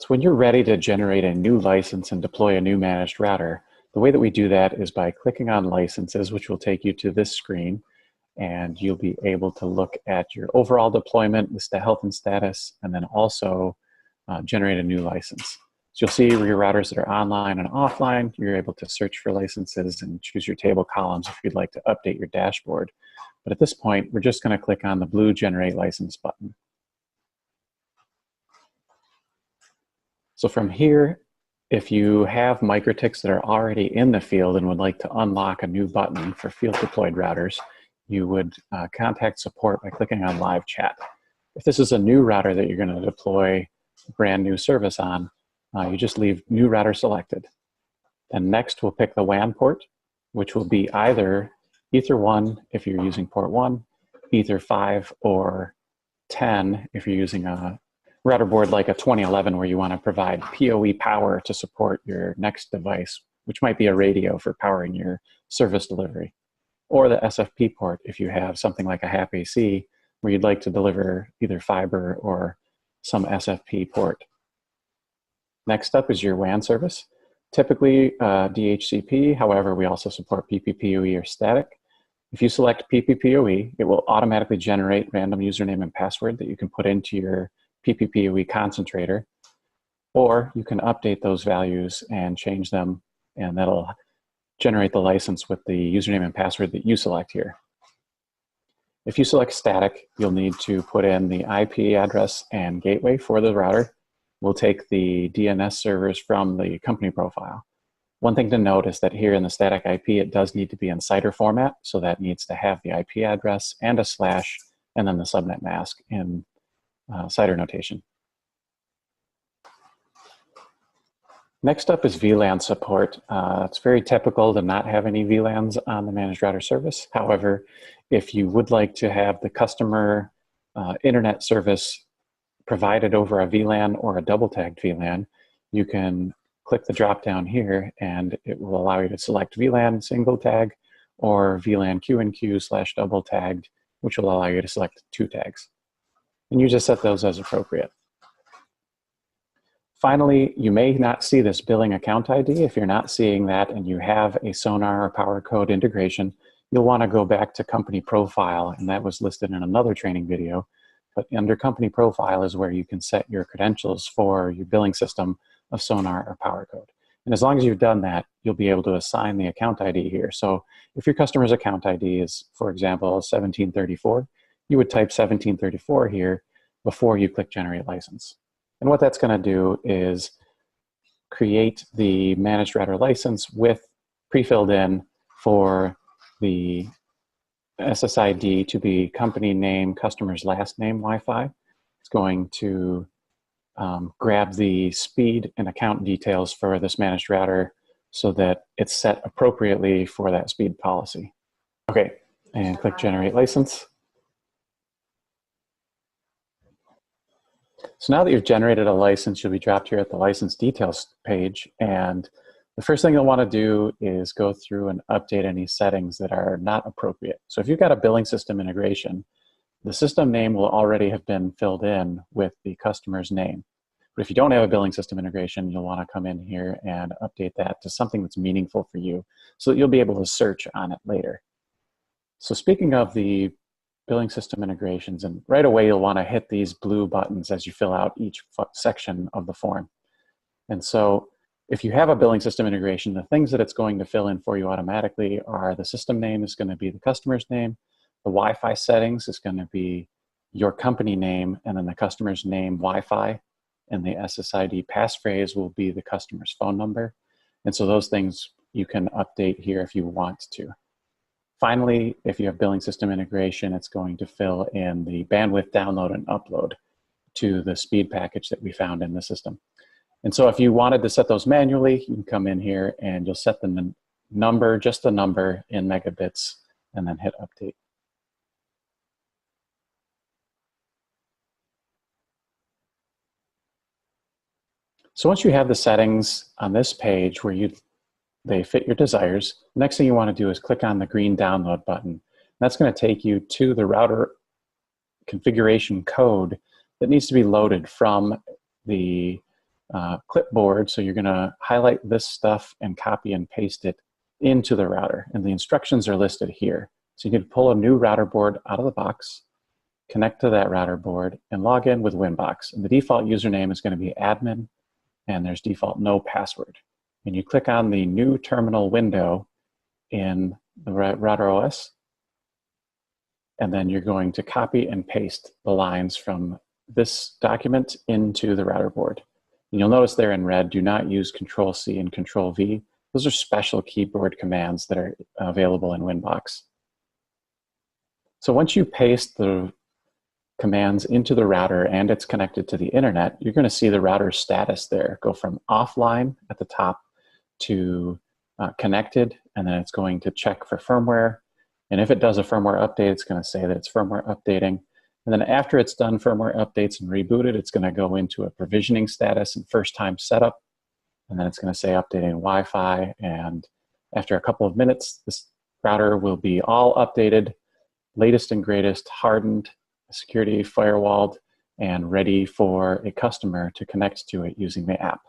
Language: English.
So when you're ready to generate a new license and deploy a new managed router, the way that we do that is by clicking on licenses, which will take you to this screen, and you'll be able to look at your overall deployment, list the health and status, and then also generate a new license. So you'll see your routers that are online and offline. You're able to search for licenses and choose your table columns if you'd like to update your dashboard. But at this point, we're just going to click on the blue Generate License button. So from here, if you have MikroTiks that are already in the field and would like to unlock a new button for field deployed routers, you would contact support by clicking on Live Chat. If this is a new router that you're going to deploy a brand new service on, you just leave New Router Selected. Then next we'll pick the WAN port, which will be either Ether 1 if you're using port 1, Ether 5 or 10 if you're using a router board like a 2011 where you want to provide PoE power to support your next device, which might be a radio for powering your service delivery. Or the SFP port if you have something like a HAP AC where you'd like to deliver either fiber or some SFP port. Next up is your WAN service. Typically DHCP, however, we also support PPPoE or static. If you select PPPoE, it will automatically generate random username and password that you can put into your PPPoE concentrator, or you can update those values and change them, and that'll generate the license with the username and password that you select here. If you select static, you'll need to put in the IP address and gateway for the router. We'll take the DNS servers from the company profile. One thing to note is that here in the static IP, it does need to be in CIDR format, so that needs to have the IP address and a slash, and then the subnet mask in CIDR notation. Next up is VLAN support. It's very typical to not have any VLANs on the managed router service. However, if you would like to have the customer internet service provided over a VLAN or a double tagged VLAN, you can click the drop down here and it will allow you to select VLAN single tag or VLAN QNQ / double tagged, which will allow you to select 2 tags. And you just set those as appropriate. Finally, you may not see this billing account ID. If you're not seeing that and you have a Sonar or PowerCode integration, you'll want to go back to company profile, and that was listed in another training video. But under company profile is where you can set your credentials for your billing system of Sonar or PowerCode. And as long as you've done that, you'll be able to assign the account ID here. So if your customer's account ID is, for example, 1734, you would type 1734 here before you click Generate License. And what that's going to do is create the managed router license with pre-filled in for the SSID to be company name, customer's last name Wi-Fi. It's going to grab the speed and account details for this managed router so that it's set appropriately for that speed policy. Okay, and click Generate License. So now that you've generated a license, you'll be dropped here at the license details page. And the first thing you'll want to do is go through and update any settings that are not appropriate. So if you've got a billing system integration, the system name will already have been filled in with the customer's name. But if you don't have a billing system integration, you'll want to come in here and update that to something that's meaningful for you so that you'll be able to search on it later. So speaking of the billing system integrations, and right away you'll want to hit these blue buttons as you fill out each section of the form. And so if you have a billing system integration, the things that it's going to fill in for you automatically are the system name is going to be the customer's name, the Wi-Fi settings is going to be your company name, and then the customer's name Wi-Fi, and the SSID passphrase will be the customer's phone number. And so those things you can update here if you want to. Finally, if you have billing system integration, it's going to fill in the bandwidth download and upload to the speed package that we found in the system. And so if you wanted to set those manually, you can come in here and you'll set the number, just the number in megabits, and then hit update. So once you have the settings on this page where they fit your desires, the next thing you want to do is click on the green download button. That's going to take you to the router configuration code that needs to be loaded from the clipboard. So you're going to highlight this stuff and copy and paste it into the router. And the instructions are listed here. So you can pull a new router board out of the box, connect to that router board, and log in with Winbox. And the default username is going to be admin, and there's default no password. And you click on the new terminal window in the Router OS, and then you're going to copy and paste the lines from this document into the router board. And you'll notice there in red, do not use Control-C and Control-V. Those are special keyboard commands that are available in Winbox. So once you paste the commands into the router and it's connected to the internet, you're going to see the router's status there go from offline at the top to connected, and then it's going to check for firmware. And if it does a firmware update, it's going to say that it's firmware updating. And then after it's done firmware updates and rebooted, it's going to go into a provisioning status and first time setup. And then it's going to say updating Wi-Fi. And after a couple of minutes, this router will be all updated, latest and greatest, hardened, security firewalled, and ready for a customer to connect to it using the app.